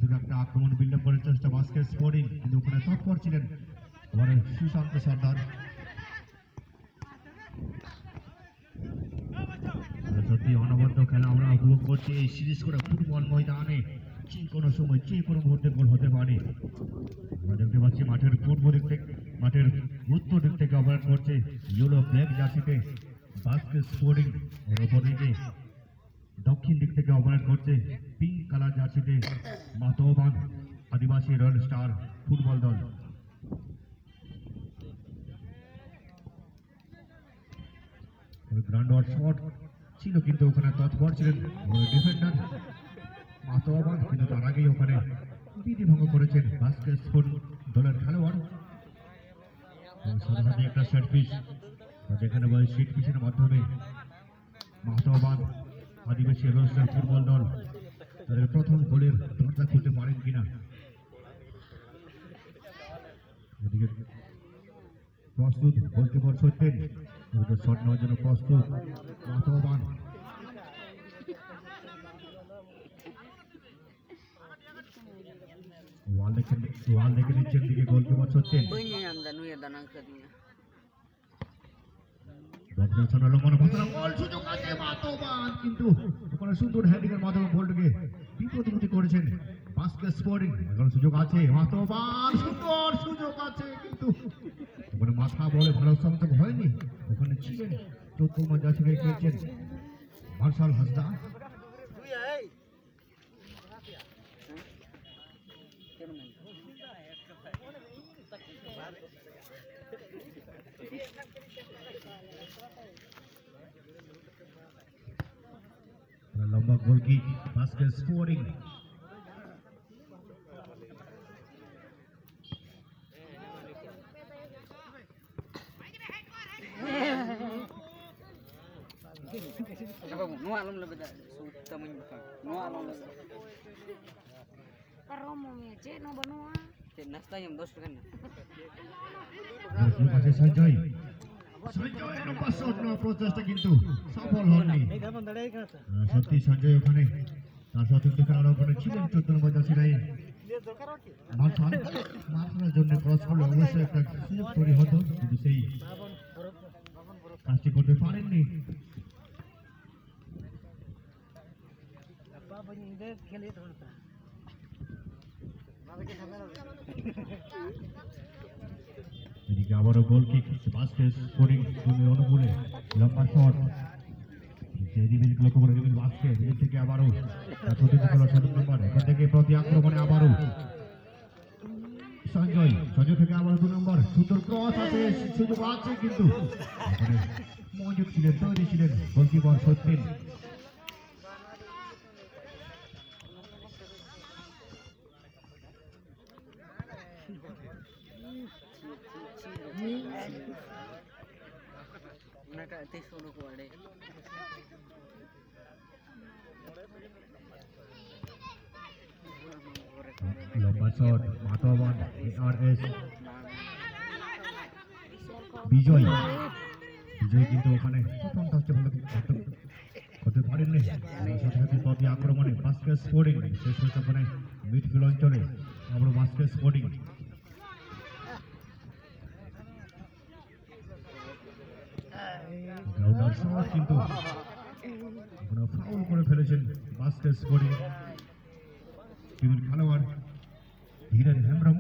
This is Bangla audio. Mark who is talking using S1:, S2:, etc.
S1: থেকে একটা আক্রমণ বিল্ড আপ করার চেষ্টা বাস্কেট স্পোর্টিং, কিন্তু ওখানে তৎপর ছিলেন ওখানে সুশান্ত সর্দার। সত্যি অনবদ্য খেলা আমরা উপভোগ করছি এই সিরিজ করে ফুটবল ময়দানে। যে কোনো সময় যে কোনো মুহূর্তে গোল হতে পারে। আমরা দেখতে পাচ্ছি মাঠের পূর্ব দিক থেকে, মাঠের উত্তর দিক থেকে অপারেট করছে ইয়েলো ব্ল্যাক জার্সিতে বাস্কেট স্পোর্টিং, এর ওপর দিকে দক্ষিণ দিক থেকে অপারেট করছে পিঙ্ক কালার জার্সিতে মাতোবান আদিবাসী রয়্যাল স্টার ফুটবল দল। গ্রাউন্ড শট ছিল কিন্তু ওখানে তৎপর ছিলেন ডিফেন্ডার মাতোবান, কিন্তু তার আগেই ওখানে বিধি ভঙ্গ করেছেন বাস্কেট স্পোর্টিং দলের খেলোয়াড়। সাথে একটা সেট পিস, যেখানে সেট পিসের মাধ্যমে মাতোবান আদিবাসী রয়্যাল স্টার ফুটবল দল তাদের প্রথম গোলের দরজা খুলতে পারেন কিনা। এদিকে প্রস্তুত গোলকিপার সত্যেন, শট নেওয়ার জন্য প্রস্তুত মাতোবান। ওয়াল দেখে নিচ্ছেন দিকে গোলকিপার সত্যেন। কিন্তু ওখানে সুন্দর হেডিং এর মাধ্যমে বলটাকে বিপদমুক্ত করেছেন বাস্কেট স্পোর্টিং। এখন সুযোগ আছে মাতোবান, সুন্দর সুযোগ আছে, কিন্তু ওখানে মাথা বলে ভালো সংযোগ হয়নি। ওখানে ছিলেন 14 নম্বর জার্সি খেলছেন মার্শাল হাসদা। লম্বা গোল কি বাস্কেট স্পোর্টিং। সঞ্জয় প্রচেষ্টা কিন্তু সফল হননি। সত্যি সঞ্জয় ওখানে তার সতীর্থ খেলার ওখানে ছিলেন 14 নম্বর জার্সি গায়ে মার্শালের জন্য ক্রস করলে অবশ্যই একটা সুযোগ তৈরি হতো, কিন্তু সেই কাজটি করতে পারেননি। এদিকে আবারও গোল কিক বাস্কেট স্পোর্টিং টিমের অনুকূলে লম্বা শট লক্ষ্য করে রিবিল বাস্কেট থেকে আবারও 7 নম্বর এখান থেকে প্রতি আক্রমণে আবারও সঞ্জয় থেকে আবারও 2 নম্বর সুন্দর ক্রস আছে, সুযোগ আছে, কিন্তু মনোযোগ ছিলেন, তৈরি ছিলেন গোলকিপার সত্যেন। লম্বা শট মাতোবান ARS বিজয় কিন্তু ওখানে প্রথম টাচে ভালো করতে পারেননি। সাথে প্রতি আক্রমণে বাস্কেট স্পোর্টিং শেষ হচ্ছে ওখানে মিডফিল্ড অঞ্চলে আবার বাস্কেট স্পোর্টিং। গ্রাউন্ডার শট কিন্তু ফাউল করে ফেলেছেন বাস্কেট স্পোর্টিং টিমের খেলোয়াড় ধীরেন হেমব্রম।